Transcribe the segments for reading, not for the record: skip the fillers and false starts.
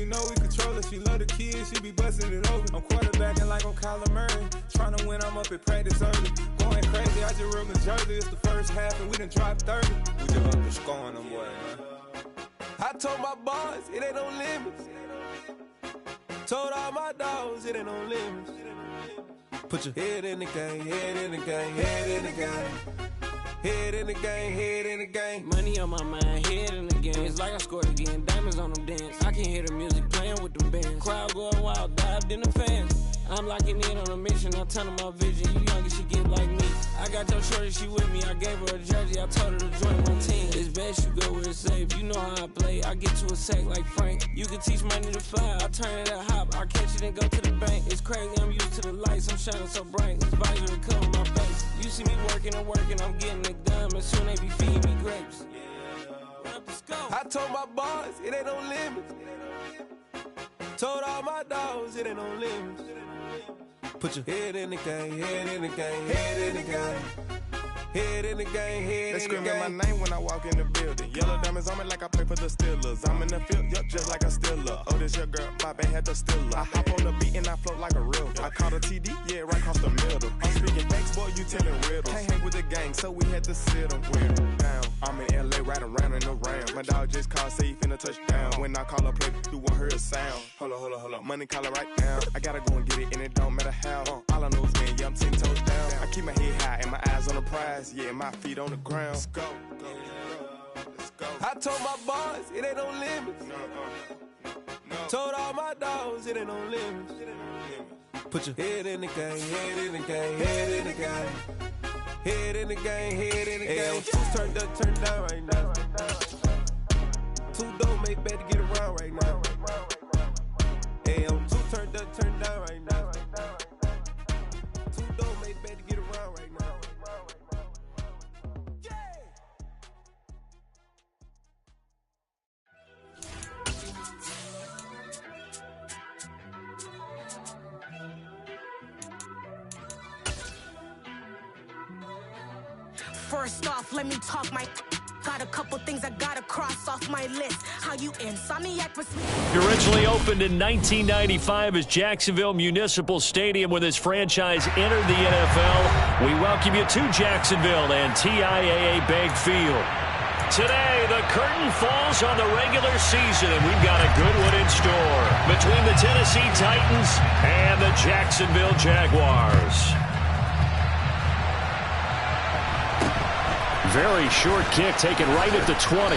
you know we control her. She love the kids, she be busting it over. I'm quarterbacking like I'm Kyler Murray. Trying to win, I'm up at practice early. Going crazy, I just run the jersey. It's the first half and we done dropped 30. We just up the scoring them, boy, man. I told my boys, it ain't no limits. Told all my dogs, it ain't no limits. Put your head in the game, head in the game, head in the game. Head in the game, head in the game. Money on my mind, head in the game. It's like I scored again, diamonds on them dance. I can hear the music playing with them bands. Crowd going wild, dived in the fans. I'm locking in on a mission, I'm telling my vision. You young and she get like me. I got your shorty, she with me. I gave her a jersey, I told her to join my team. It's best you go where it's safe. You know how I play, I get to a sack like Frank. You can teach money to fly, I turn it at hop. I catch it and go to the bank. It's crazy, I'm used to the lights, I'm shining so bright. This visor to cover my face. You see me working and working, I'm getting it done. And soon they be feeding me grapes. I told my boys, it ain't no limits. Told all my dogs, it ain't no limits. Put your head in the game, head in the game, head in the game. Head in the game, head in the game. They screaming my name when I walk in the building. Yellow diamonds on me like I play for the Steelers. I'm in the field, yup, just like a Steeler. Oh, this your girl, my band had the Steeler. I hop on the beat and I float like a river. I caught a TD, yeah, right across the middle. I'm speaking thanks, boy, you telling riddles. Can't hang with the gang, so we had to sit them down. I'm in LA, riding around in the ram. My dog just called, say he finna touchdown. When I call a play, you won't hear a sound. Hold up, money call it right now. I gotta go and get it, and it don't matter how. All I know is, man, yeah, I'm 10 toes down. I keep my head high and my eyes on the prize. Yeah, my feet on the ground. Let's go. Let's go. I told my boys, it ain't no limits. Told all my dogs, it ain't no limits. Put your head in the game, head in the game, head in the game. Head in the game, head in the game. Two's turned up, turned down right now. Two don't make bad to get around right now. Hey, two turned up, turned down right now. Two don't make bad to get around right now. First off, let me talk my. Got a couple things I gotta cross off my list. How you insomniac was me. Originally opened in 1995 as Jacksonville Municipal Stadium when this franchise entered the NFL. We welcome you to Jacksonville and TIAA Bank Field. Today, the curtain falls on the regular season, and we've got a good one in store between the Tennessee Titans and the Jacksonville Jaguars. Very short kick taken right at the 20.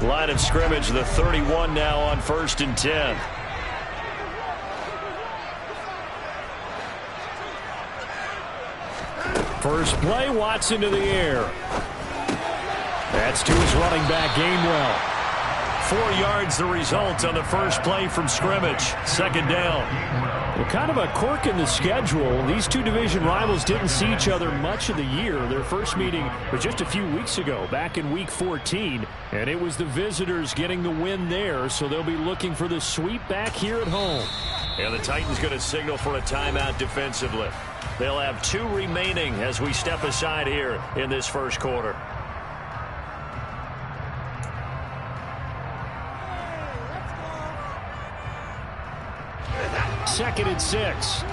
Line of scrimmage, the 31 now on 1st and 10. First play, Watson to the air. That's to his running back, Gainwell. 4 yards the result on the first play from scrimmage. Second down. Well, kind of a quirk in the schedule. These two division rivals didn't see each other much of the year. Their first meeting was just a few weeks ago, back in Week 14. And it was the visitors getting the win there, so they'll be looking for the sweep back here at home. And the Titans going to signal for a timeout defensively. They'll have 2 remaining as we step aside here in this first quarter. Second and 6.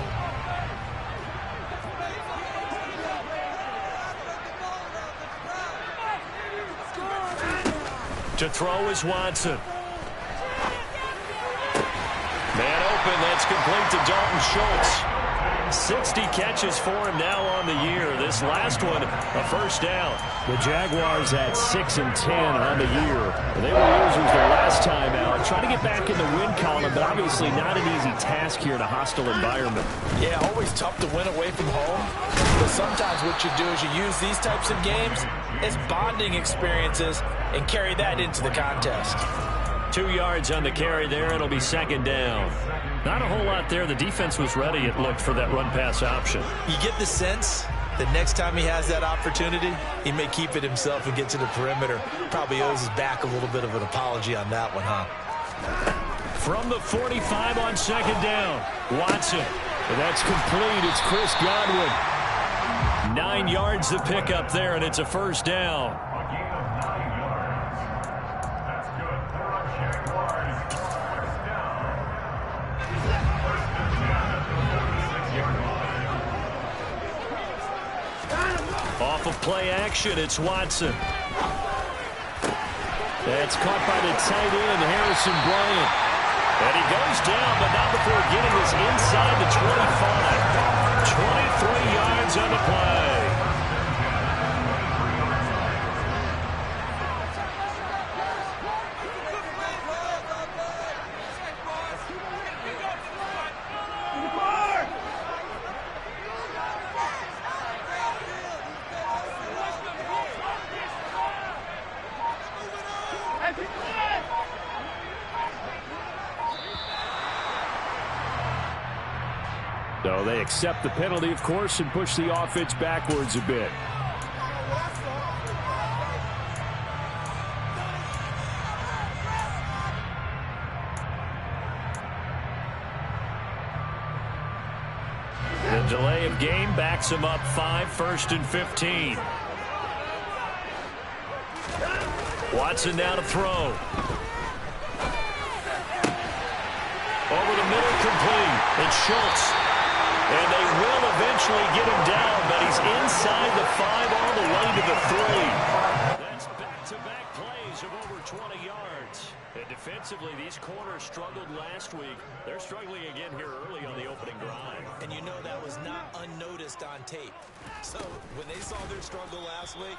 To throw is Watson. Man open, that's complete to Dalton Schultz. 60 catches for him now on the year. This last one, a first down. The Jaguars at 6 and 10 on the year. They were losers their last time out. Trying to get back in the win column, but obviously not an easy task here in a hostile environment. Yeah, always tough to win away from home. But sometimes what you do is you use these types of games as bonding experiences and carry that into the contest. 2 yards on the carry there. It'll be second down. Not a whole lot there. The defense was ready, it looked, for that run-pass option. You get the sense The next time he has that opportunity, he may keep it himself and get to the perimeter. Probably owes his back a little bit of an apology on that one, huh? From the 45 on second down, Watson. And that's complete. It's Chris Godwin. 9 yards to pick up there, and it's a first down. Off of play action, it's Watson. That's caught by the tight end, Harrison Bryant. And he goes down, but not before getting this inside the 25. 23 yards on the play. So they accept the penalty, of course, and push the offense backwards a bit. The delay of game backs them up 5, 1st and 15. Watson now to throw. Over the middle, complete. It's Schultz. And they will eventually get him down, but he's inside the 5 all the way to the 3. That's back-to-back plays of over 20 yards. And defensively, these corners struggled last week. They're struggling again here early on the opening drive. And you know that was not unnoticed on tape. So when they saw their struggle last week,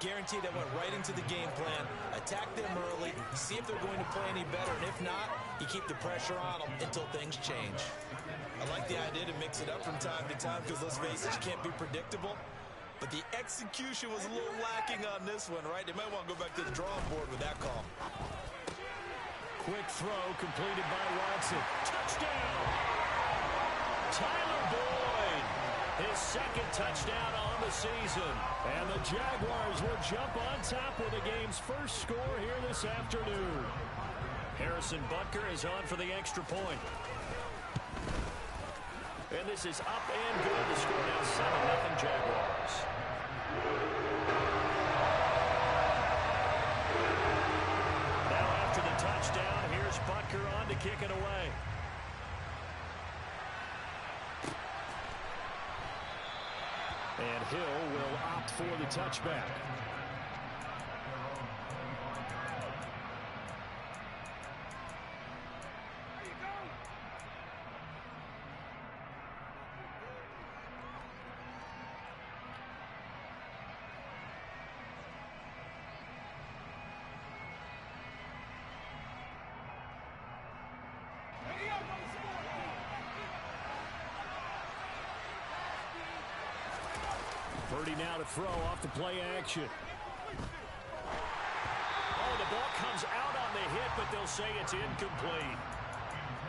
guaranteed they went right into the game plan, attack them early, see if they're going to play any better, and if not, you keep the pressure on them until things change. I like the idea to mix it up from time to time because, let's face it, you can't be predictable. But the execution was a little lacking on this one, right? They might want to go back to the drawing board with that call. Quick throw completed by Watson. Touchdown! Tyler Boyd, his second touchdown on the season. And the Jaguars will jump on top with the game's first score here this afternoon. Harrison Butker is on for the extra point. And this is up and good. The score now 7-0 Jaguars. Now after the touchdown, here's Butker on to kick it away. And Hill will opt for the touchback. Purdy now to throw off the play action. Oh, the ball comes out on the hit, but they'll say it's incomplete.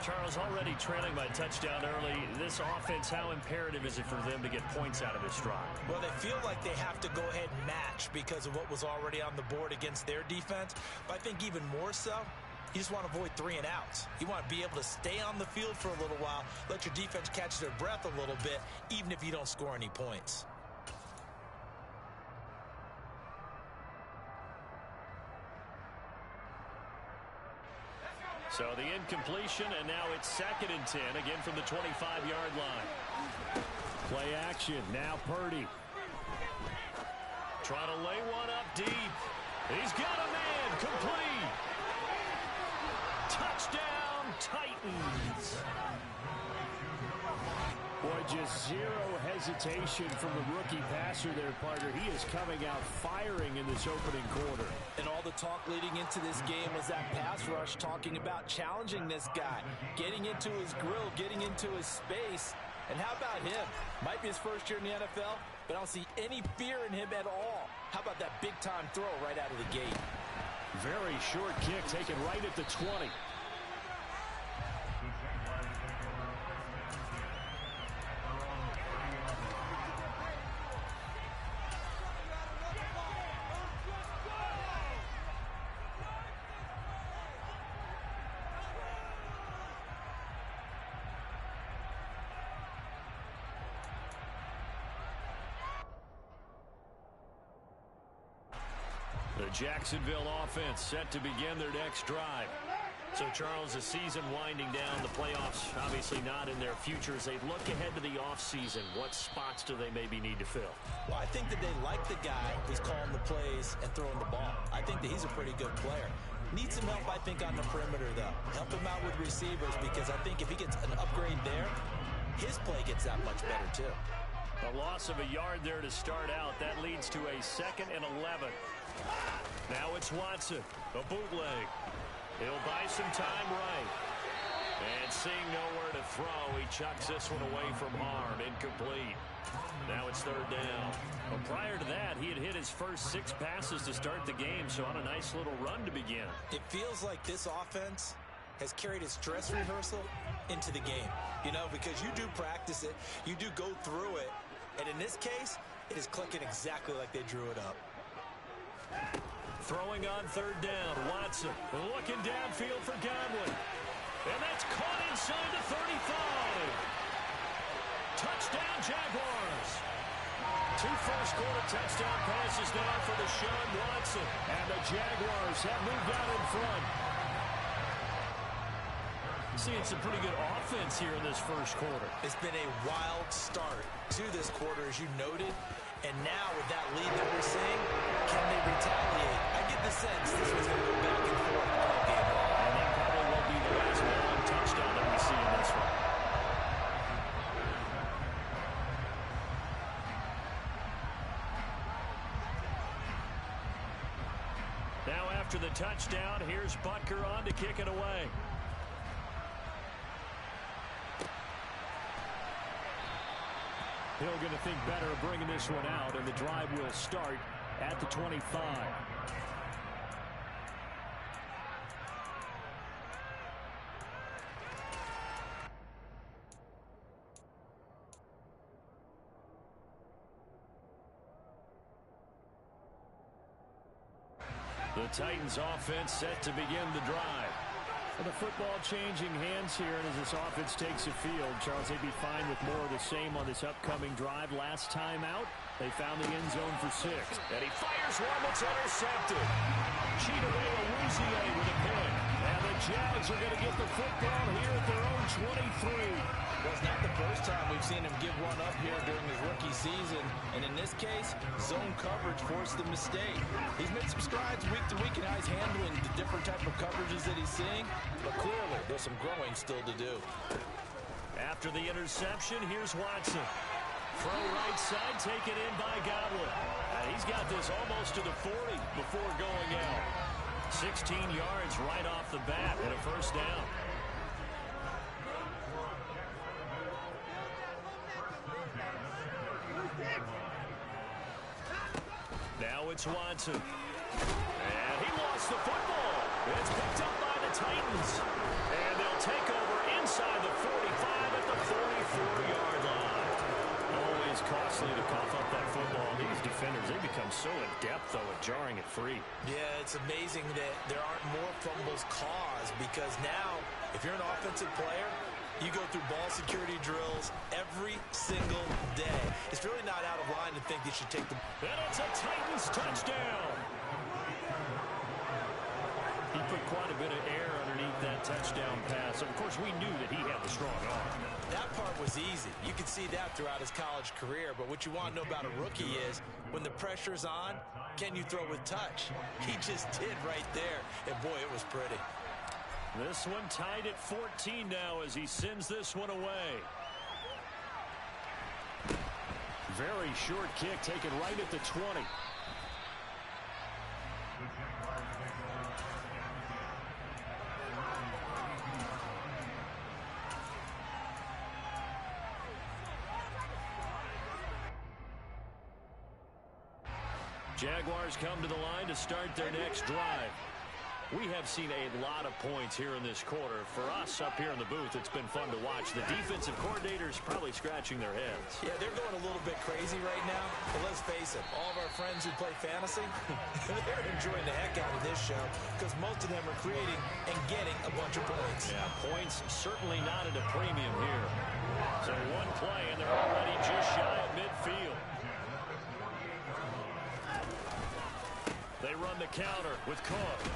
Charles, already trailing by touchdown early. This offense, how imperative is it for them to get points out of this drive? Well, they feel like they have to go ahead and match because of what was already on the board against their defense. But I think even more so, you just want to avoid 3 and outs. You want to be able to stay on the field for a little while, let your defense catch their breath a little bit, even if you don't score any points. So the incompletion, and now it's 2nd and 10, again from the 25-yard line. Play action, now Purdy. Trying to lay one up deep. He's got a man, complete. Touchdown, Titans. Boy, just zero hesitation from the rookie passer there, partner. He is coming out firing in this opening quarter. And all the talk leading into this game was that pass rush, talking about challenging this guy, getting into his grill, getting into his space. And how about him? Might be his first year in the NFL, but I don't see any fear in him at all. How about that big-time throw right out of the gate? Very short kick taken right at the 20. The Jacksonville offense set to begin their next drive. So, Charles, the season winding down, the playoffs obviously not in their future. As they look ahead to the offseason, what spots do they maybe need to fill? Well, I think that they like the guy who's calling the plays and throwing the ball. I think that he's a pretty good player. Needs some help, I think, on the perimeter, though. Help him out with receivers, because I think if he gets an upgrade there, his play gets that much better, too. A loss of a yard there to start out. That leads to a 2nd and 11. Now it's Watson, a bootleg. He'll buy some time right. And seeing nowhere to throw, he chucks this one away from harm. Incomplete. Now it's 3rd down. Well, prior to that, he had hit his first 6 passes to start the game, so on a nice little run to begin. It feels like this offense has carried its dress rehearsal into the game. You know, because you do practice it, you do go through it, and in this case, it is clicking exactly like they drew it up. Throwing on 3rd down, Watson looking downfield for Godwin. And that's caught inside the 35. Touchdown, Jaguars. 2 first-quarter touchdown passes now for Deshaun Watson. And the Jaguars have moved out in front. Seeing some pretty good offense here in this first quarter. It's been a wild start to this quarter, as you noted. And now with that lead that we're seeing, can they retaliate? I get the sense this was going to go back and forth all game long. And that probably won't be the last long touchdown that we see in this one. Now after the touchdown, here's Butker on to kick it away. Hill going to think better of bringing this one out, and the drive will start at the 25. The Titans offense set to begin the drive. And the football changing hands here, and as this offense takes the field, Charles, they'd be fine with more of the same on this upcoming drive. Last time out, they found the end zone for 6. And he fires one that's intercepted. Cheataway Awuzie with a pick. And the Jags are going to get the football here at their own 23. Well, it's not the first time we've seen him give one up here during his rookie season. And in this case, zone coverage forced the mistake. He's made some strides week to week in how he's handling the different type of coverages that he's seeing. But clearly, there's some growing still to do. After the interception, here's Watson. Throw right side, taken in by Godwin. He's got this almost to the 40 before going out. 16 yards right off the bat and a first down. Now it's Watson. And he lost the football. It's picked up by the Titans. And they'll take over inside the 45 at the 44-yard line. Always costly to cough up that football. These defenders, they become so adept, though, at jarring it free. Yeah, it's amazing that there aren't more fumbles caused, because now, if you're an offensive player, you go through ball security drills every single day. It's really not out of line to think you should take the... And it's a Titans touchdown. He put quite a bit of air underneath that touchdown pass. Of course, we knew that he had the strong arm. That part was easy. You could see that throughout his college career. But what you want to know about a rookie is, when the pressure's on, can you throw with touch? He just did right there. And boy, it was pretty. This one tied at 14 now as he sends this one away. Very short kick taken right at the 20. Jaguars come to the line to start their next drive. We have seen a lot of points here in this quarter. For us up here in the booth, it's been fun to watch. The defensive coordinators probably scratching their heads. Yeah, they're going a little bit crazy right now. But let's face it, all of our friends who play fantasy, they're enjoying the heck out of this show, because most of them are creating and getting a bunch of points. Yeah, points certainly not at a premium here. So one play, and they're already just shy of midfield. They run the counter with Cook.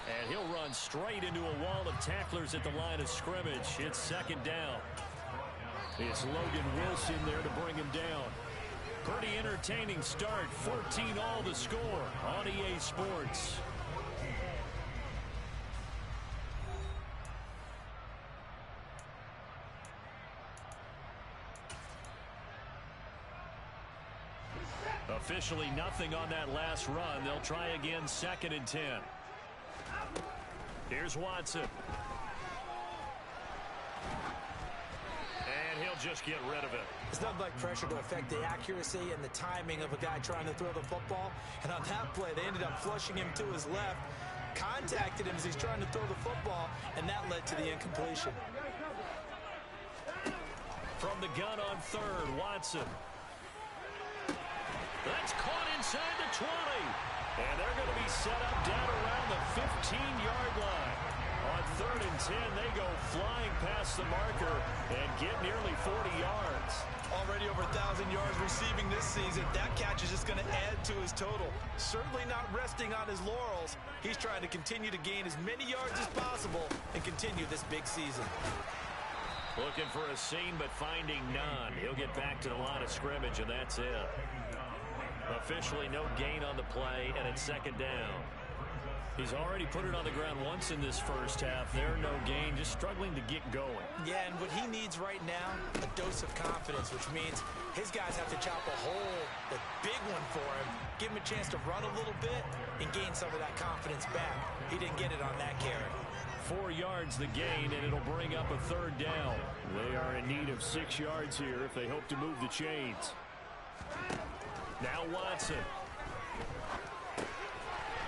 And he'll run straight into a wall of tacklers at the line of scrimmage. It's second down. It's Logan Wilson there to bring him down. Pretty entertaining start. 14-all the score on EA Sports. Officially nothing on that last run. They'll try again, 2nd and 10. Here's Watson. And he'll just get rid of it. It's nothing like pressure to affect the accuracy and the timing of a guy trying to throw the football. And on that play, they ended up flushing him to his left, contacted him as he's trying to throw the football, and that led to the incompletion. From the gun on 3rd, Watson. That's caught inside the 20. And they're going to be set up down around the 15-yard line. On 3rd and 10, they go flying past the marker and get nearly 40 yards. Already over 1,000 yards receiving this season. That catch is just going to add to his total. Certainly not resting on his laurels. He's trying to continue to gain as many yards as possible and continue this big season. Looking for a seam, but finding none. He'll get back to the line of scrimmage, and that's it. Officially no gain on the play, and it's 2nd down. He's already put it on the ground once in this first half. There, no gain, just struggling to get going. Yeah, and what he needs right now, a dose of confidence, which means his guys have to chop a hole, a big one for him, give him a chance to run a little bit, and gain some of that confidence back. He didn't get it on that carry. 4 yards the gain, and it'll bring up a 3rd down. They are in need of 6 yards here if they hope to move the chains. Now Watson.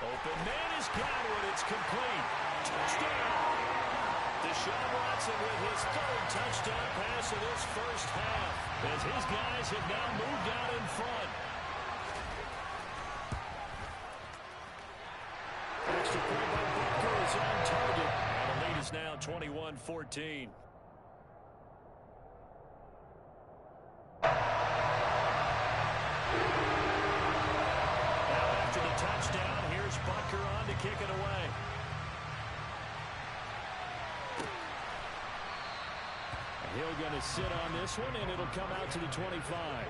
Open man has got it. It's complete. Touchdown. Deshaun Watson with his 3rd touchdown pass of this first half, as his guys have now moved out in front. Extra point by Booker is on target. And the lead is now 21-14. Touchdown. Here's Butker on to kick it away. He'll going to sit on this one, and it'll come out to the 25.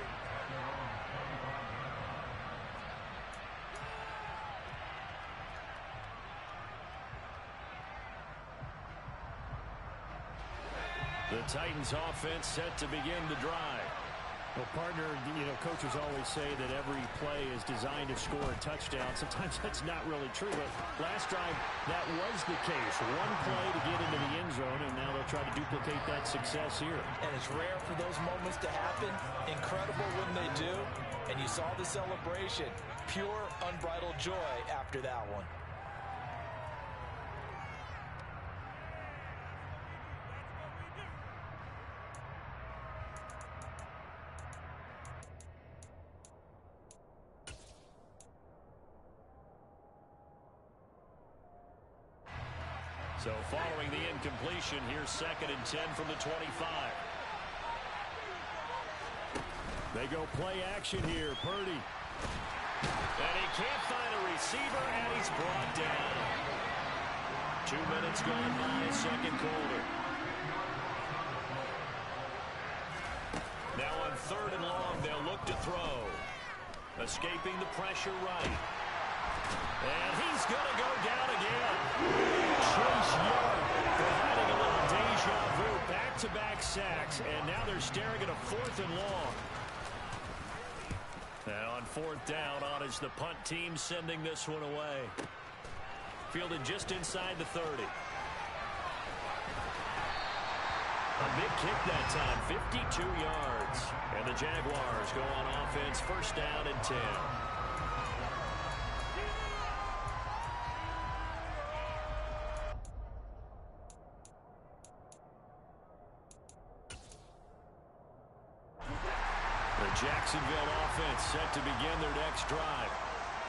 The Titans offense set to begin the drive. Well, partner, coaches always say that every play is designed to score a touchdown. Sometimes that's not really true, but last drive, that was the case. One play to get into the end zone, and now they'll try to duplicate that success here. And it's rare for those moments to happen. Incredible when they do. And you saw the celebration. Pure, unbridled joy after that one. So following the incompletion, here's 2nd and 10 from the 25. They go play action here. Purdy. And he can't find a receiver, and he's brought down. 2 minutes gone by, 2nd quarter. Now on 3rd and long, they'll look to throw. Escaping the pressure right. And he's going to go down again. Chase Young providing a little deja vu. Back-to-back sacks. And now they're staring at a 4th and long. And on 4th down, on is the punt team sending this one away. Fielded just inside the 30. A big kick that time, 52 yards. And the Jaguars go on offense, 1st down and 10. Jacksonville offense set to begin their next drive.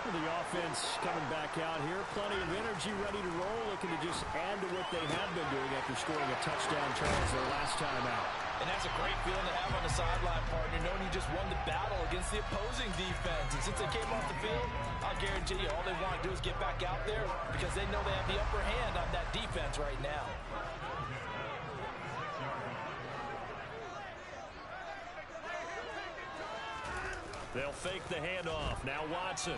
Well, the offense coming back out here. Plenty of energy, ready to roll, looking to just add to what they have been doing after scoring a touchdown try as their last time out. And that's a great feeling to have on the sideline, partner, knowing you just won the battle against the opposing defense. And since they came off the field, I'll guarantee you all they want to do is get back out there because they know they have the upper hand on that defense right now. They'll fake the handoff. Now Watson.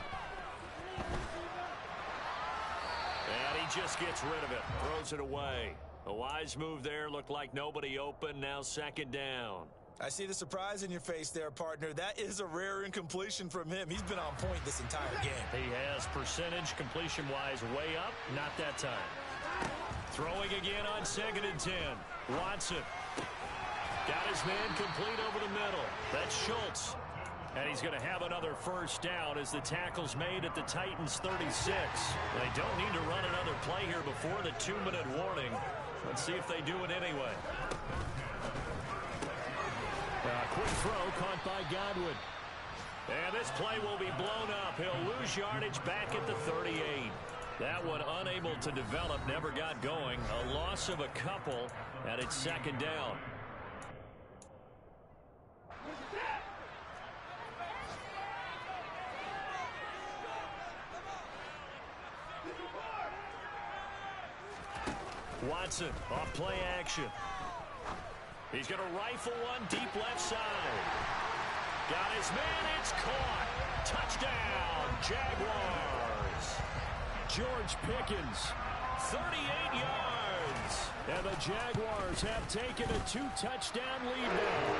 And he just gets rid of it. Throws it away. A wise move there. Looked like nobody open. Now second down. I see the surprise in your face there, partner. That is a rare incompletion from him. He's been on point this entire game. He has percentage completion-wise way up. Not that time. Throwing again on 2nd and 10. Watson. Got his man complete over the middle. That's Schultz. And he's going to have another first down as the tackle's made at the Titans' 36. They don't need to run another play here before the 2-minute warning. Let's see if they do it anyway. Quick throw caught by Godwin. And this play will be blown up. He'll lose yardage back at the 38. That one unable to develop, never got going. A loss of a couple, and it's second down. Watson off play action. He's going to rifle one deep left side. Got his man. It's caught. Touchdown, Jaguars. George Pickens, 38 yards. And the Jaguars have taken a 2-touchdown lead now.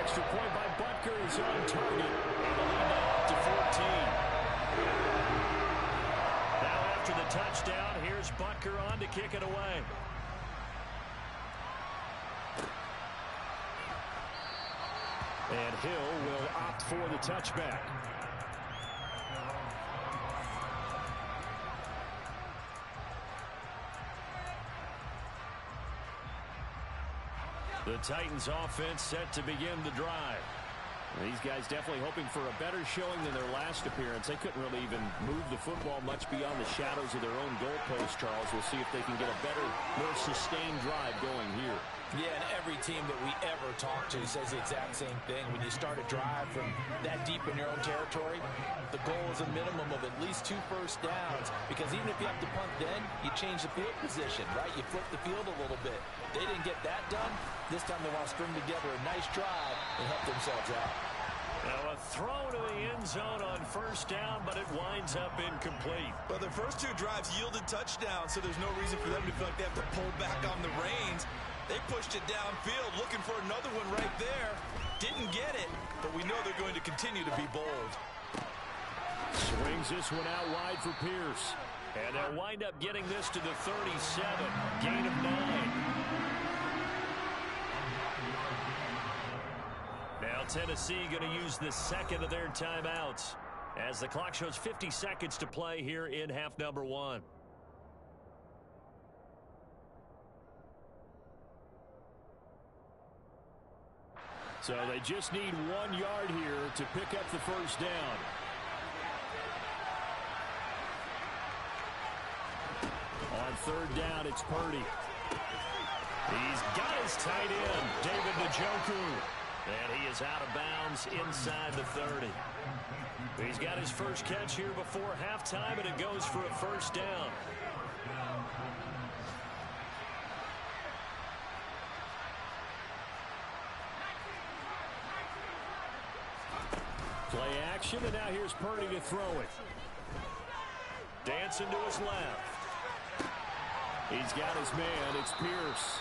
Extra point by Butker is on target. And the lead now up to 14. Now after the touchdown, here's Butker on to kick it away. And Hill will opt for the touchback. The Titans offense set to begin the drive. These guys definitely hoping for a better showing than their last appearance. They couldn't really even move the football much beyond the shadows of their own goalpost, Charles. We'll see if they can get a better, more sustained drive going here. Yeah, and every team that we ever talk to says the exact same thing. When you start a drive from that deep in your own territory, the goal is a minimum of at least 2 first downs. Because even if you have to punt then, you change the field position, right? You flip the field a little bit. They didn't get that done. This time they want to string together a nice drive and help themselves out. Now a throw to the end zone on first down, but it winds up incomplete. But the first 2 drives yielded touchdowns, so there's no reason for them to feel like they have to pull back on the reins. They pushed it downfield, looking for another one right there. Didn't get it, but we know they're going to continue to be bold. Swings this one out wide for Pierce. And they'll wind up getting this to the 37. Gain of 9. Now Tennessee going to use the second of their timeouts as the clock shows 50 seconds to play here in half number 1. So they just need 1 yard here to pick up the first down. On third down, it's Purdy. He's got his tight end, David Njoku. And he is out of bounds inside the 30. He's got his first catch here before halftime, and it goes for a first down. Play action, and now here's Purdy to throw it. Dancing to his left. He's got his man. It's Pierce.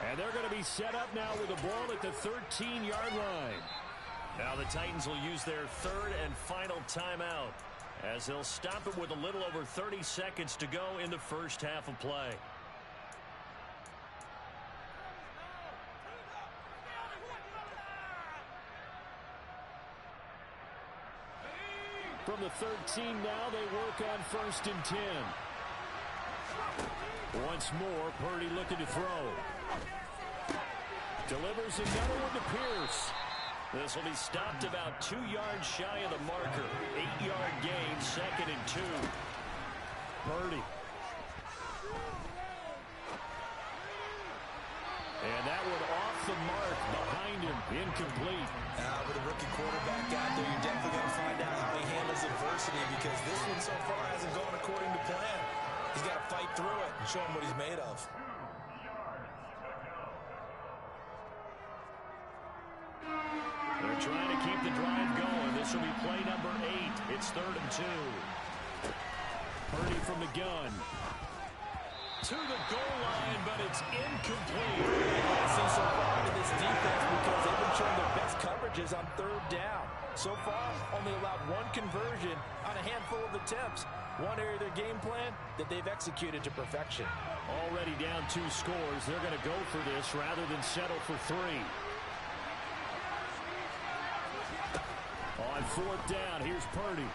And they're going to be set up now with the ball at the 13-yard line. Now the Titans will use their third and final timeout as they'll stop it with a little over 30 seconds to go in the first half of play. From the 13 now, they work on first and 10. Once more, Purdy looking to throw. Delivers another one to Pierce. This will be stopped about 2 yards shy of the marker. 8-yard gain, 2nd and 2. Purdy. And that one off the mark behind him. Incomplete. With a rookie quarterback out there, you're definitely going to find out how he handles adversity, because this one so far hasn't gone according to plan. He's got to fight through it and show him what he's made of. They're trying to keep the drive going. This will be play number 8. It's 3rd and 2. Purdy from the gun. To the goal line, but it's incomplete. It seems so far to this defense because they've been showing their best coverages on 3rd down. So far, only allowed 1 conversion on a handful of attempts. One area of their game plan that they've executed to perfection. Already down 2 scores. They're going to go for this rather than settle for 3. On 4th down, here's Purdy.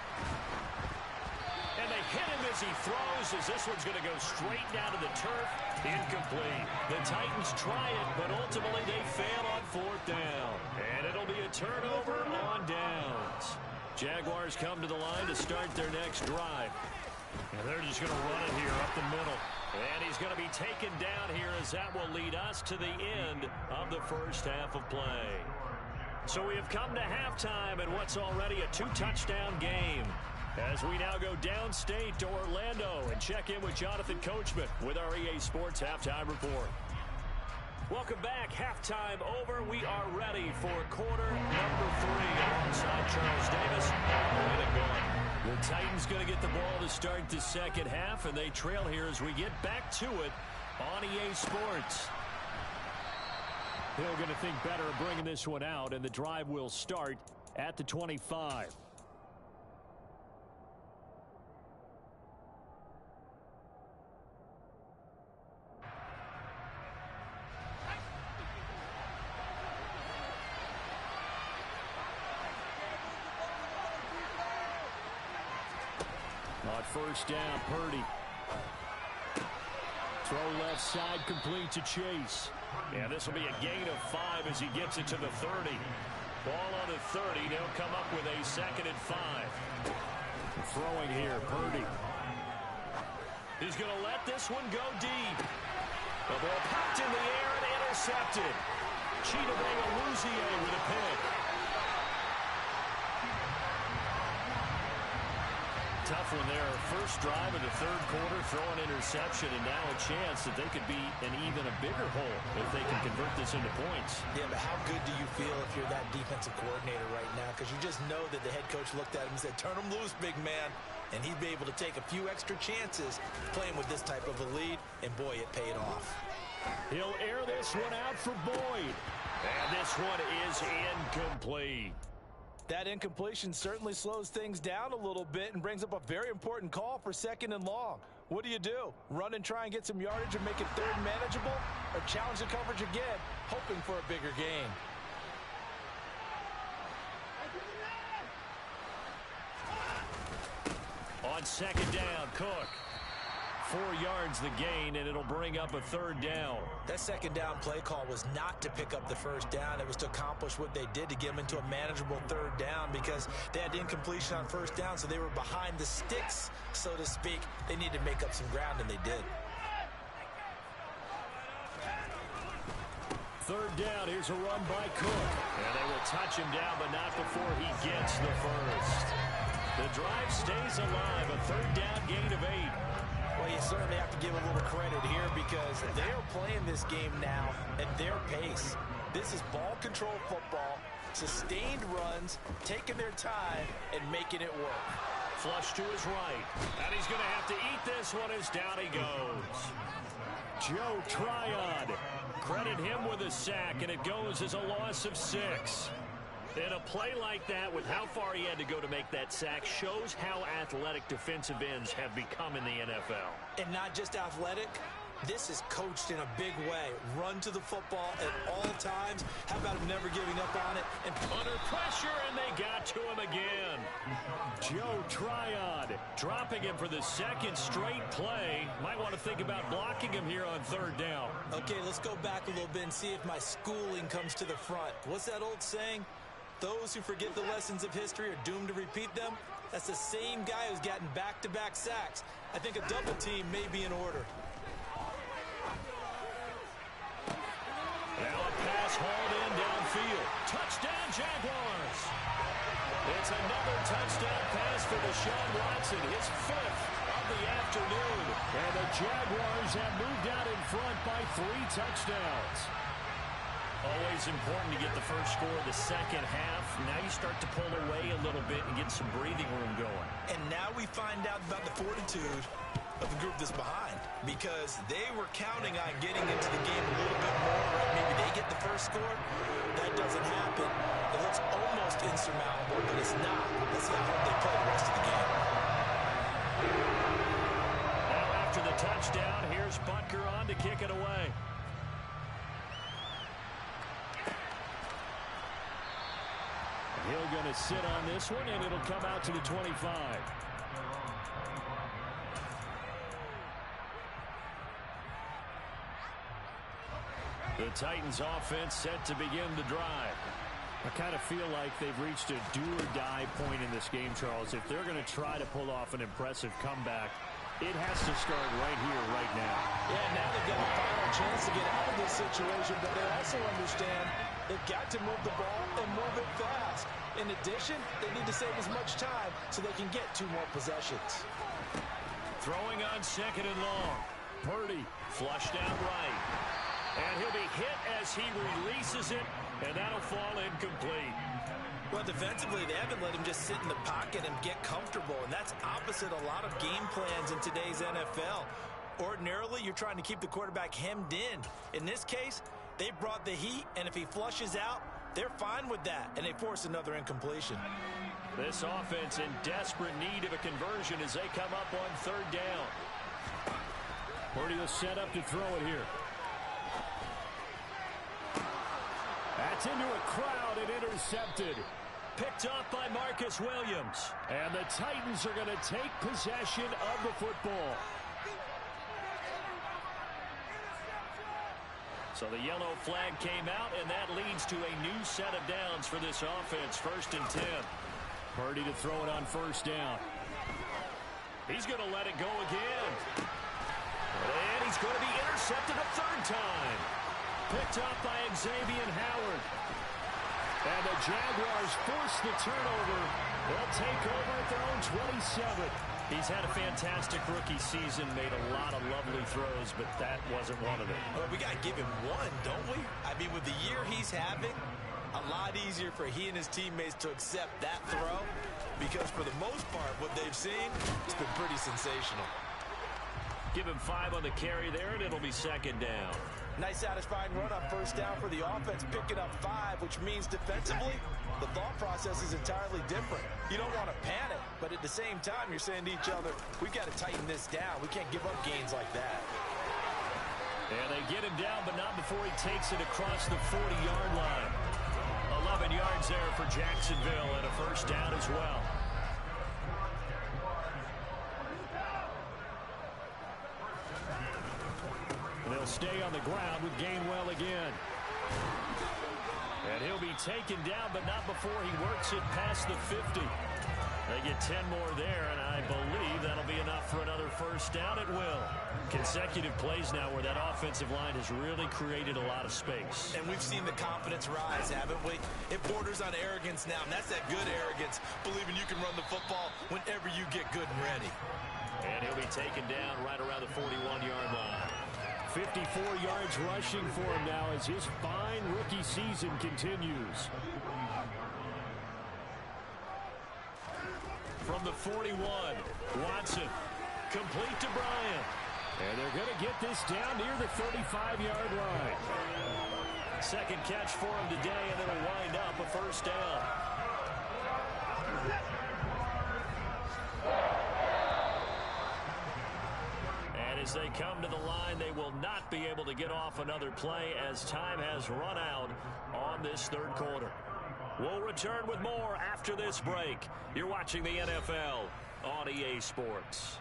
And they hit him as he throws, as this one's going to go straight down to the turf. Incomplete. The Titans try it, but ultimately they fail on 4th down. And it'll be a turnover on downs. Jaguars come to the line to start their next drive. And they're just going to run it here up the middle. And he's going to be taken down here, as that will lead us to the end of the first half of play. So we have come to halftime in what's already a 2-touchdown game, as we now go downstate to Orlando and check in with Jonathan Coachman with our EA Sports Halftime Report. Welcome back. Halftime over. We are ready for quarter number 3 alongside Charles Davis. The Titans going to get the ball to start the second half, and they trail here as we get back to it on EA Sports. Hill going to think better of bringing this one out, and the drive will start at the 25. On 1st down, Purdy. Throw left side, complete to Chase. And this will be a gain of 5 as he gets it to the 30. Ball on the 30. They'll come up with a 2nd and 5. Throwing here, Purdy. He's going to let this one go deep. The ball popped in the air and intercepted. Chidobe with a pick. Tough one there. First drive of the 3rd quarter, throw an interception, and now a chance that they could be in even a bigger hole if they can convert this into points. Yeah, but how good do you feel if you're that defensive coordinator right now? Because you just know that the head coach looked at him and said, turn him loose, big man. And he'd be able to take a few extra chances playing with this type of a lead, and boy, it paid off. He'll air this one out for Boyd. And this one is incomplete. That incompletion certainly slows things down a little bit and brings up a very important call for 2nd and long. What do? Run and try and get some yardage and make it 3rd manageable, or challenge the coverage again, hoping for a bigger gain? On 2nd down, Cook. 4 yards the gain, and it'll bring up a 3rd down. That 2nd down play call was not to pick up the 1st down. It was to accomplish what they did, to get them into a manageable 3rd down, because they had incompletion on 1st down, so they were behind the sticks, so to speak. They needed to make up some ground, and they did. 3rd down, here's a run by Cook. And they will touch him down, but not before he gets the 1st. The drive stays alive, a 3rd down gain of 8. Well, you certainly have to give a little credit here, because they are playing this game now at their pace. This is ball control football, sustained runs, taking their time, and making it work. Flush to his right. And he's going to have to eat this one as down he goes. Joe Tryon. Credit him with a sack, and it goes as a loss of 6. And a play like that, with how far he had to go to make that sack, shows how athletic defensive ends have become in the NFL. And not just athletic, this is coached in a big way. Run to the football at all times. How about him never giving up on it? And under pressure, and they got to him again. Joe Tryon dropping him for the 2nd straight play. Might want to think about blocking him here on 3rd down. Okay, let's go back a little bit and see if my schooling comes to the front. What's that old saying? Those who forget the lessons of history are doomed to repeat them. That's the same guy who's gotten back-to-back sacks. I think a double team may be in order. is hauled in downfield. Touchdown, Jaguars. It's another touchdown pass for Deshaun Watson, his 5th of the afternoon. And the Jaguars have moved out in front by 3 touchdowns. Always important to get the first score of the second half. Now you start to pull away a little bit and get some breathing room going. And now we find out about the fortitude of the group that's behind, because they were counting on getting into the game a little bit more. Right? Maybe they get the first score. That doesn't happen. It looks almost insurmountable, but it's not. Let's see how hard they play the rest of the game. Now after the touchdown, here's Butker on to kick it away. He'll going to sit on this one, and it'll come out to the 25. The Titans offense set to begin the drive. I kind of feel like they've reached a do-or-die point in this game, Charles. If they're going to try to pull off an impressive comeback, it has to start right here, right now. Yeah, now they've got a final chance to get out of this situation, but they also understand they've got to move the ball and move it fast. In addition, they need to save as much time so they can get 2 more possessions. Throwing on 2nd and long. Purdy flushed out right. And he'll be hit as he releases it, and that'll fall incomplete. Well, defensively, they haven't let him just sit in the pocket and get comfortable, and that's opposite a lot of game plans in today's NFL. Ordinarily, you're trying to keep the quarterback hemmed in. In this case, they brought the heat, and if he flushes out, they're fine with that, and they force another incompletion. This offense in desperate need of a conversion as they come up on 3rd down. Purdy will set up to throw it here. That's into a crowd and intercepted. Picked off by Marcus Williams. And the Titans are going to take possession of the football. So the yellow flag came out, and that leads to a new set of downs for this offense. 1st and 10. Purdy to throw it on 1st down. He's going to let it go again. And he's going to be intercepted a 3rd time. Picked up by Xavier Howard. And the Jaguars force the turnover. They'll take over at their own 27. He's had a fantastic rookie season, made a lot of lovely throws, but that wasn't one of them. Well, we got to give him one, don't we? I mean, with the year he's having, a lot easier for he and his teammates to accept that throw, because for the most part, what they've seen, it's been pretty sensational. Give him 5 on the carry there, and it'll be 2nd down. Nice satisfying run on 1st down for the offense, picking up 5, which means defensively, the thought process is entirely different. You don't want to panic, but at the same time, you're saying to each other, we've got to tighten this down. We can't give up gains like that. And they get him down, but not before he takes it across the 40-yard line. 11 yards there for Jacksonville, and a 1st down as well. They'll stay on the ground with Gainwell again. And he'll be taken down, but not before he works it past the 50. They get 10 more there, and I believe that'll be enough for another 1st down. It will. Consecutive plays now where that offensive line has really created a lot of space. And we've seen the confidence rise, haven't we? It borders on arrogance now, and that's that good arrogance, believing you can run the football whenever you get good and ready. And he'll be taken down right around the 41-yard line. 54 yards rushing for him now as his fine rookie season continues. From the 41, Watson, complete to Bryant. And they're going to get this down near the 35-yard line. 2nd catch for him today, and it'll wind up a 1st down. And as they come to the line, they will not be able to get off another play as time has run out on this 3rd quarter. We'll return with more after this break. You're watching the NFL on EA Sports.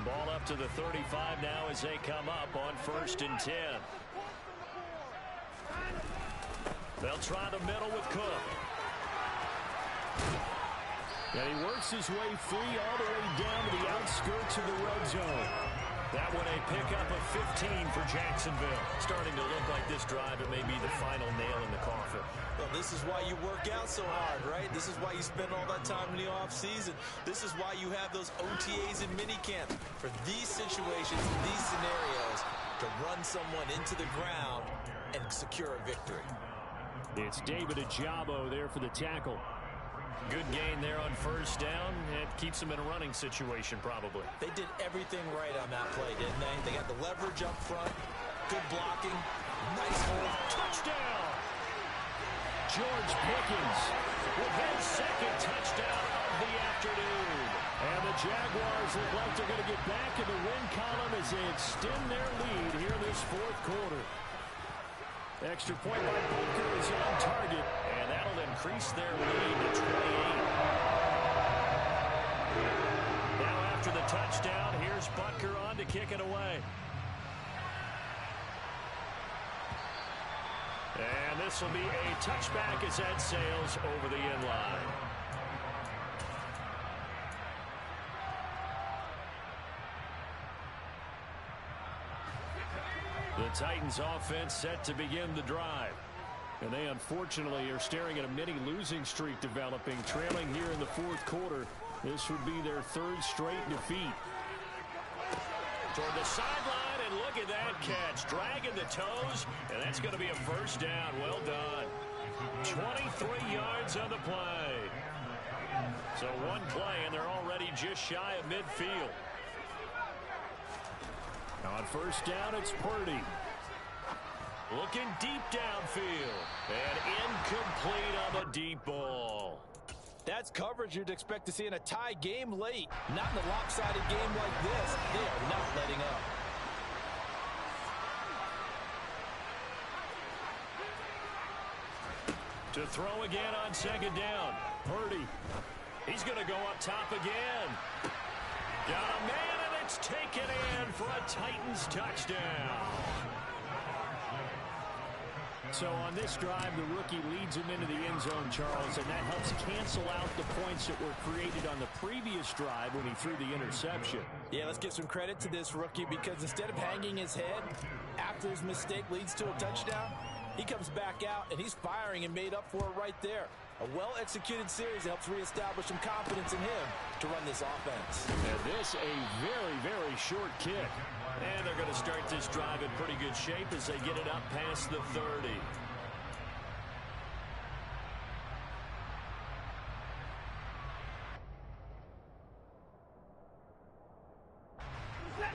Ball up to the 35 now as they come up on 1st and 10. They'll try the middle with Cook. And he works his way free all the way down to the outskirts of the red zone. That one a pickup of 15 for Jacksonville. Starting to look like this drive, it may be the final nail in the coffin. Well, this is why you work out so hard, right? This is why you spend all that time in the offseason. This is why you have those OTAs and minicamps. For these situations, these scenarios, to run someone into the ground and secure a victory. It's David Ajabo there for the tackle. Good gain there on first down. It keeps them in a running situation, probably. They did everything right on that play, didn't they? They got the leverage up front. Good blocking. Nice hold. Touchdown! George Pickens with his second touchdown of the afternoon. And the Jaguars look like they're going to get back in the win column as they extend their lead here this fourth quarter. Extra point by Booker is on target, and that'll increase their lead to 28. Now after the touchdown, here's Butker on to kick it away. And this will be a touchback as that sails over the end line. The Titans offense set to begin the drive. And they unfortunately are staring at a mini losing streak developing, trailing here in the fourth quarter. This would be their third straight defeat. Toward the sideline, and look at that catch. Dragging the toes, and that's going to be a first down. Well done. 23 yards on the play. So one play, and they're already just shy of midfield. On first down, it's Purdy. Looking deep downfield. And incomplete on the deep ball. That's coverage you'd expect to see in a tie game late. Not in a lopsided game like this. They are not letting up. To throw again on second down. Purdy. He's going to go up top again. Got a man, and it's taken in for a Titans touchdown. So on this drive, the rookie leads him into the end zone, Charles, and that helps cancel out the points that were created on the previous drive when he threw the interception. Yeah, let's give some credit to this rookie because instead of hanging his head after his mistake leads to a touchdown, he comes back out and he's firing and made up for it right there. A well-executed series helps reestablish some confidence in him to run this offense. And this a very, very short kick. And they're going to start this drive in pretty good shape as they get it up past the 30.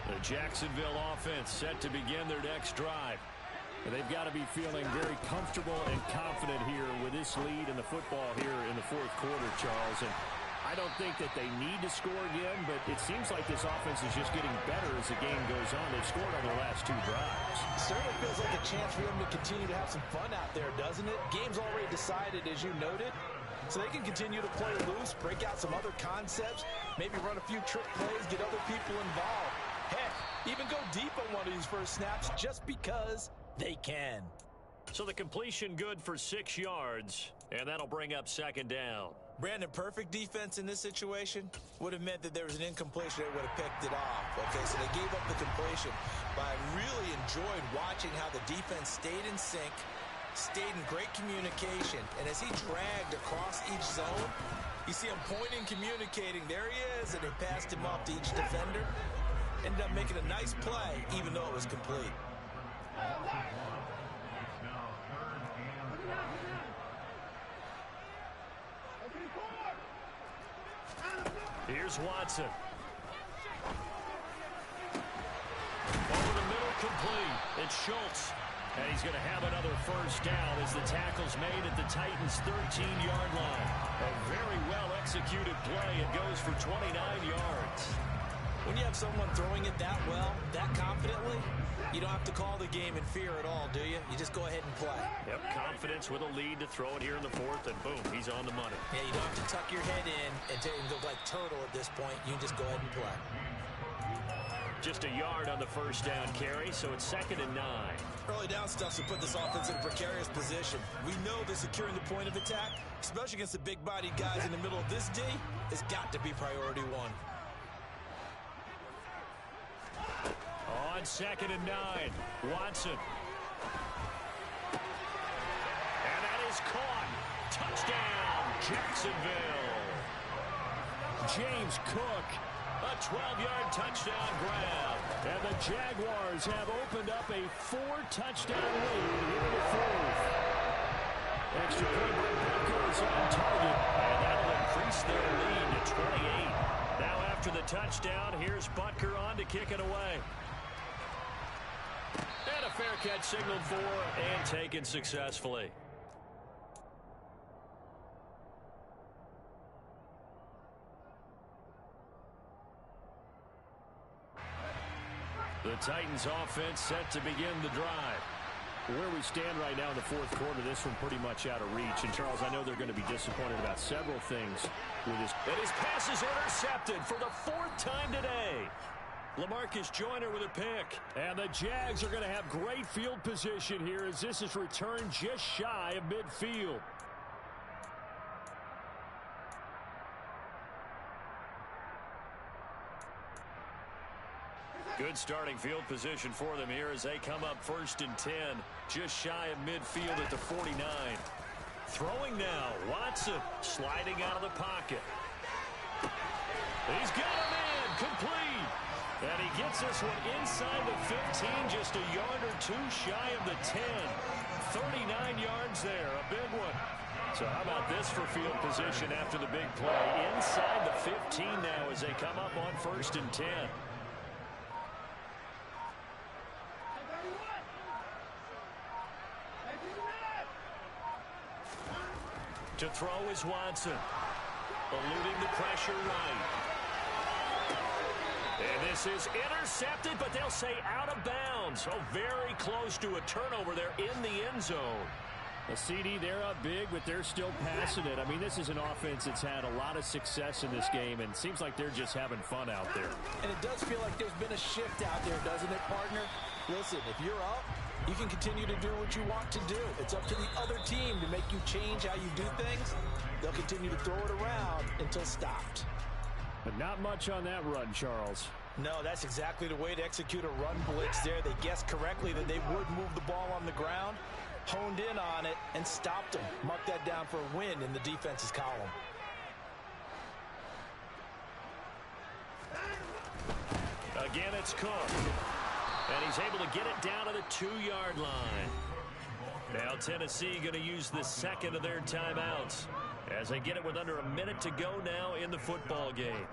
The Jacksonville offense set to begin their next drive. And they've got to be feeling very comfortable and confident here with this lead in the football here in the fourth quarter, Charles. And I don't think that they need to score again, but it seems like this offense is just getting better as the game goes on. They've scored on their last two drives. Certainly feels like a chance for them to continue to have some fun out there, doesn't it? Game's already decided, as you noted. So they can continue to play loose, break out some other concepts, maybe run a few trick plays, get other people involved. Heck, even go deep on one of these first snaps just because they can. So the completion good for 6 yards, and that'll bring up second down. Brandon, perfect defense in this situation would have meant that there was an incompletion that would have picked it off. Okay, so they gave up the completion. But I really enjoyed watching how the defense stayed in sync, stayed in great communication. And as he dragged across each zone, you see him pointing, communicating. There he is, and they passed him off to each defender. Ended up making a nice play, even though it was complete. Here's Watson. Over the middle, complete. It's Schultz. And he's going to have another first down as the tackle's made at the Titans' 13-yard line. A very well-executed play. It goes for 29 yards. When you have someone throwing it that well, that confidently, you don't have to call the game in fear at all, do you? You just go ahead and play. Yep, confidence with a lead to throw it here in the fourth, and boom, he's on the money. Yeah, you don't have to tuck your head in and go like turtle at this point. You just go ahead and play. Just a yard on the first down carry, so it's 2nd and 9. Early down stuff should put this offense in a precarious position. We know that securing the point of attack, especially against the big-bodied guys in the middle of this D, has got to be priority one. On 2nd and 9, Watson. And that is caught. Touchdown, Jacksonville. James Cook, a 12-yard touchdown grab. And the Jaguars have opened up a 4-touchdown lead here in the 4th. Extra point by Butker is on target, and that'll increase their lead to 28. Now after the touchdown, here's Butker on to kick it away. And a fair catch signaled for and taken successfully. The Titans offense set to begin the drive. Where we stand right now in the 4th quarter, this one pretty much out of reach. And, Charles, I know they're going to be disappointed about several things with this. And his pass is intercepted for the 4th time today. LaMarcus Joyner with a pick. And the Jags are going to have great field position here as this is returned just shy of midfield. Good starting field position for them here as they come up 1st and 10, just shy of midfield at the 49. Throwing now, Watson sliding out of the pocket. He's got a man, complete. And he gets this one inside the 15, just a yard or two shy of the 10. 39 yards there, a big one. So how about this for field position after the big play? Inside the 15 now as they come up on 1st and 10. To throw is Watson, eluding the pressure right. And this is intercepted, but they'll say out of bounds. Oh, very close to a turnover there in the end zone. A CD, they're up big, but they're still passing it. I mean, this is an offense that's had a lot of success in this game, and it seems like they're just having fun out there. And it does feel like there's been a shift out there, doesn't it, partner? Listen, if you're up, you can continue to do what you want to do. It's up to the other team to make you change how you do things. They'll continue to throw it around until stopped. But not much on that run, Charles. No, that's exactly the way to execute a run blitz there. They guessed correctly that they would move the ball on the ground, honed in on it, and stopped them. Mark that down for a win in the defense's column. Again, it's Cook. And he's able to get it down to the 2-yard line. Now Tennessee going to use the second of their timeouts as they get it with under a minute to go now in the football game.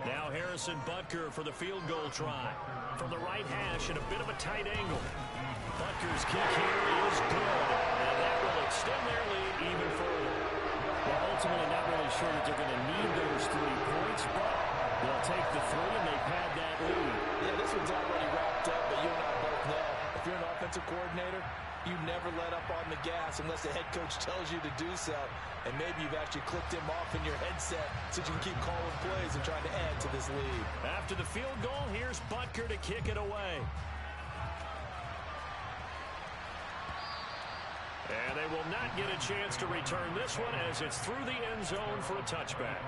Now Harrison Butker for the field goal try. From the right hash at a bit of a tight angle. Butker's kick here is good. And that will extend their lead even further. Well, ultimately not really sure that they're going to need those 3 points, but they'll take the 3 and they've had that lead. Yeah, this one's already wrapped up, but you and I both know if you're an offensive coordinator, you never let up on the gas unless the head coach tells you to do so. And maybe you've actually clicked him off in your headset so you can keep calling plays and trying to add to this lead. After the field goal, here's Butker to kick it away. And they will not get a chance to return this one as it's through the end zone for a touchback.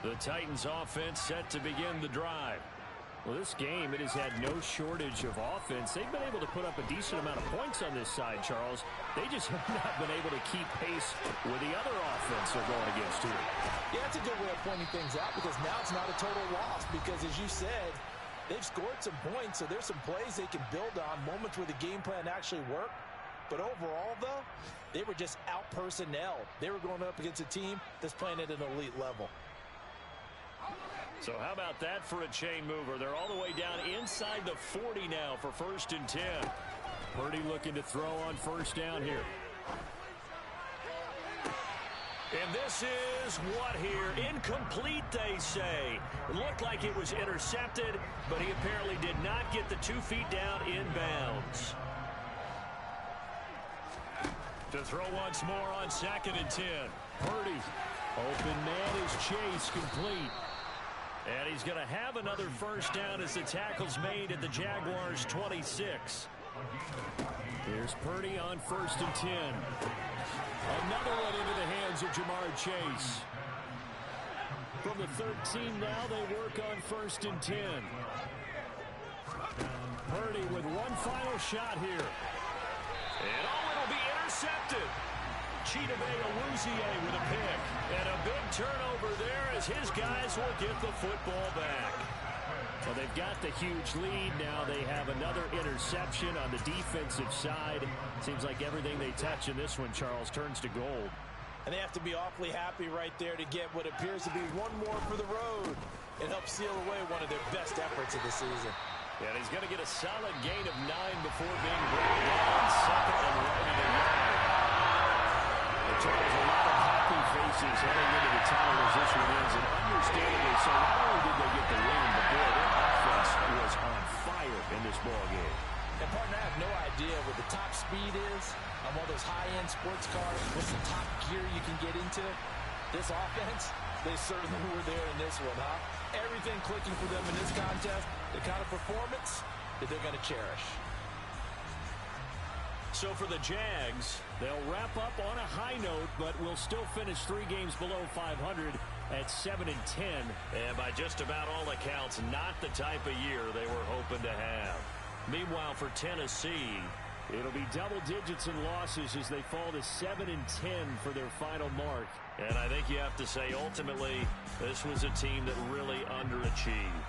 The Titans offense set to begin the drive. Well, this game, it has had no shortage of offense. They've been able to put up a decent amount of points on this side, Charles. They just have not been able to keep pace with the other offense they're going against here. Yeah, that's a good way of pointing things out because now it's not a total loss because, as you said, they've scored some points, so there's some plays they can build on, moments where the game plan actually worked. But overall, though, they were just out-personnel. They were going up against a team that's playing at an elite level. So how about that for a chain mover? They're all the way down inside the 40 now for 1st and 10. Purdy looking to throw on 1st down here. And this is what here? Incomplete, they say. It looked like it was intercepted, but he apparently did not get the 2 feet down in bounds. To throw once more on 2nd and 10. Purdy. Open man is Chase, complete. And he's going to have another first down as the tackle's made at the Jaguars' 26. Here's Purdy on 1st and 10. Another one into the hands of Jamar Chase. From the 13 now, they work on 1st and 10. Purdy with one final shot here. And it'll be intercepted. Chidobe Awuzie with a pick. And a big turnover there as his guys will get the football back. Well, they've got the huge lead. Now they have another interception on the defensive side. Seems like everything they touch in this one, Charles, turns to gold. And they have to be awfully happy right there to get what appears to be one more for the road. It helps seal away one of their best efforts of the season. And he's going to get a solid gain of 9 before being brought down. 2nd and right at the yard. Charles, a lot of happy faces heading into the tunnel as this one ends. And understandably so, not only did they get the win, but boy, their offense was on fire in this ball game. And partner, I have no idea what the top speed is on one of those high-end sports cars. What's the top gear you can get into? This offense, they certainly were there in this one, huh? Everything clicking for them in this contest, the kind of performance that they're going to cherish. So for the Jags, they'll wrap up on a high note, but will still finish 3 games below 500 at 7 and 10. And by just about all accounts, not the type of year they were hoping to have. Meanwhile, for Tennessee, it'll be double digits in losses as they fall to 7 and 10 for their final mark. And I think you have to say, ultimately, this was a team that really underachieved.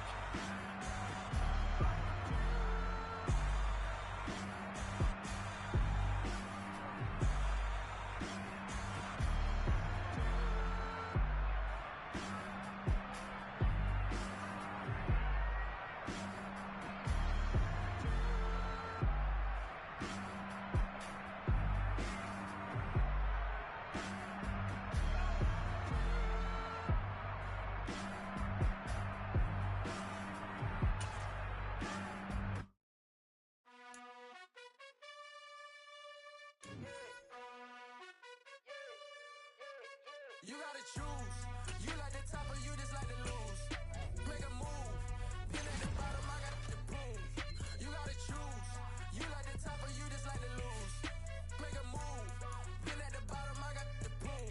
You gotta choose. You like the top or you just like to lose. Make a move. Pin at the bottom, I got the boom. You gotta choose. You like the top or you just like to lose. Make a move. Pin at the bottom, I got the boom.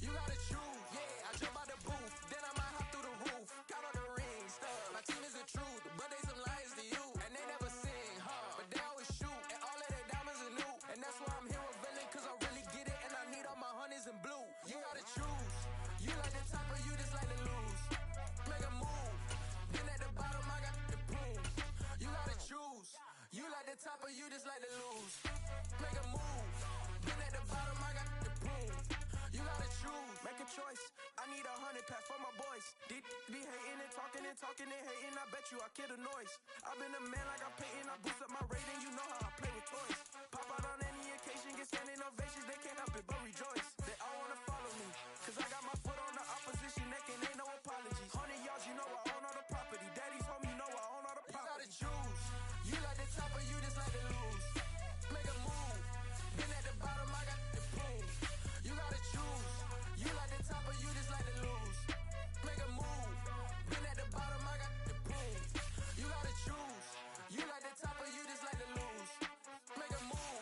You gotta choose. Yeah, I jump out the booth. Then I might hop through the roof. Count on the ring stuff. My team is the truth, but they some liars to you. And they never sing, but they always shoot. And all of their diamonds are new. And that's why I'm here with villain, cause I really get it. And I need all my honeys in blue. You gotta choose. You like the top or you just like to lose. Make a move. Then at the bottom I got the boom. You gotta choose. You like the top or you just like to lose. Make a move. Then at the bottom I got the boom. You gotta choose. Make a choice. I need 100 pass for my boys. Be hating and talking and hating. I bet you I kill the noise. I've been a man like I'm painting. I boost up my rating. You know how I play with toys. Pop out on any occasion. Get standing ovations. They can't help it but rejoice. They all wanna follow me. Cause I got my foot on the opposition neck and ain't no apologies. 100 yards, you know I own all the property. Daddy's home, you know I own all the property. You gotta choose. You like the top or you just like to lose. Make a move. Then at the bottom I got the boom. You gotta choose. You like the top or you just like to lose. Make a move. Then at the bottom I got the boom. You gotta choose. You like the top or you just like to lose. Make a move.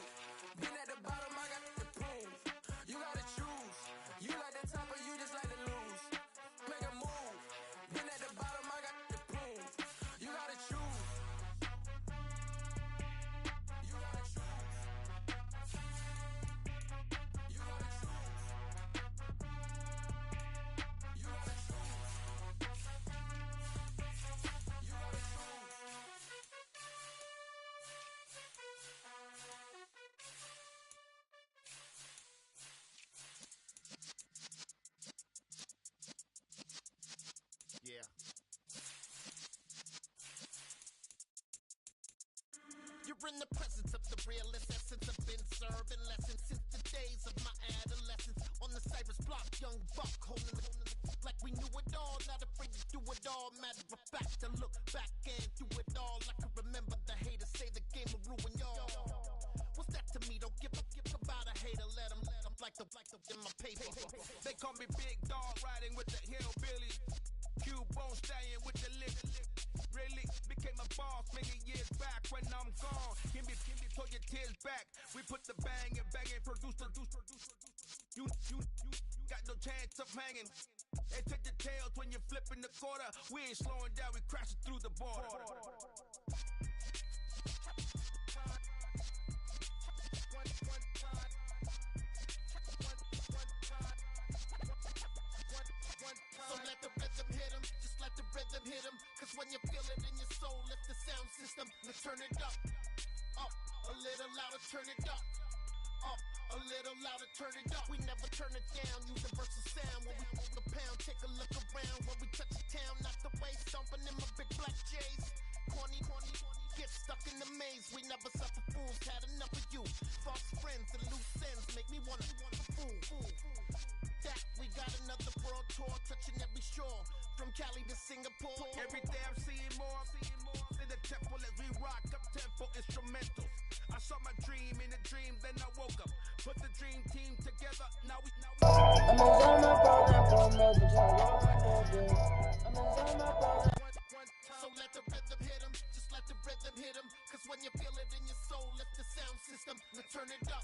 Then at the bottom I got the boom. You gotta choose. You like the top or you just like to lose. Make a move. Then at the bottom I got the boom. You gotta choose. You gotta choose. You gotta choose. You gotta choose. You gotta choose. Yeah. You're in the presence of the realest essence. I've been serving lessons since the days of my adolescence. On the Cypress block, yo, in my paper. They call me Big Dog, riding with the hillbilly. Cubone staying with the lip. Really became a boss many years back when I'm gone. Give me throw your tears back. We put the bang and produce. You got no chance of hanging. They take the tails when you're flipping the quarter. We ain't slowing down, we crashing through the border. So let the rhythm hit him, just let the rhythm hit him. Cause when you feel it in your soul, lift the sound system. Now turn it up, a little louder, turn it up. A little louder, turn it up. We never turn it down, universal sound. When we move the pound, take a look around. When we touch the town, knock the way, stomping in my big black J's. Corny, get stuck in the maze. We never suffer fools, had enough of you. False friends and loose ends make me wanna fool. That we got another world tour, touching every shore, from Cali to Singapore. Every day I'm seeing more in the temple as we rock up tempo instrumentals. I saw my dream in a dream, then I woke up. Put the dream team together, now we. I'm inside my program for message. So let the rhythm hit him, just let the rhythm hit him. Cause when you feel it in your soul, lift the sound system. Now turn it up,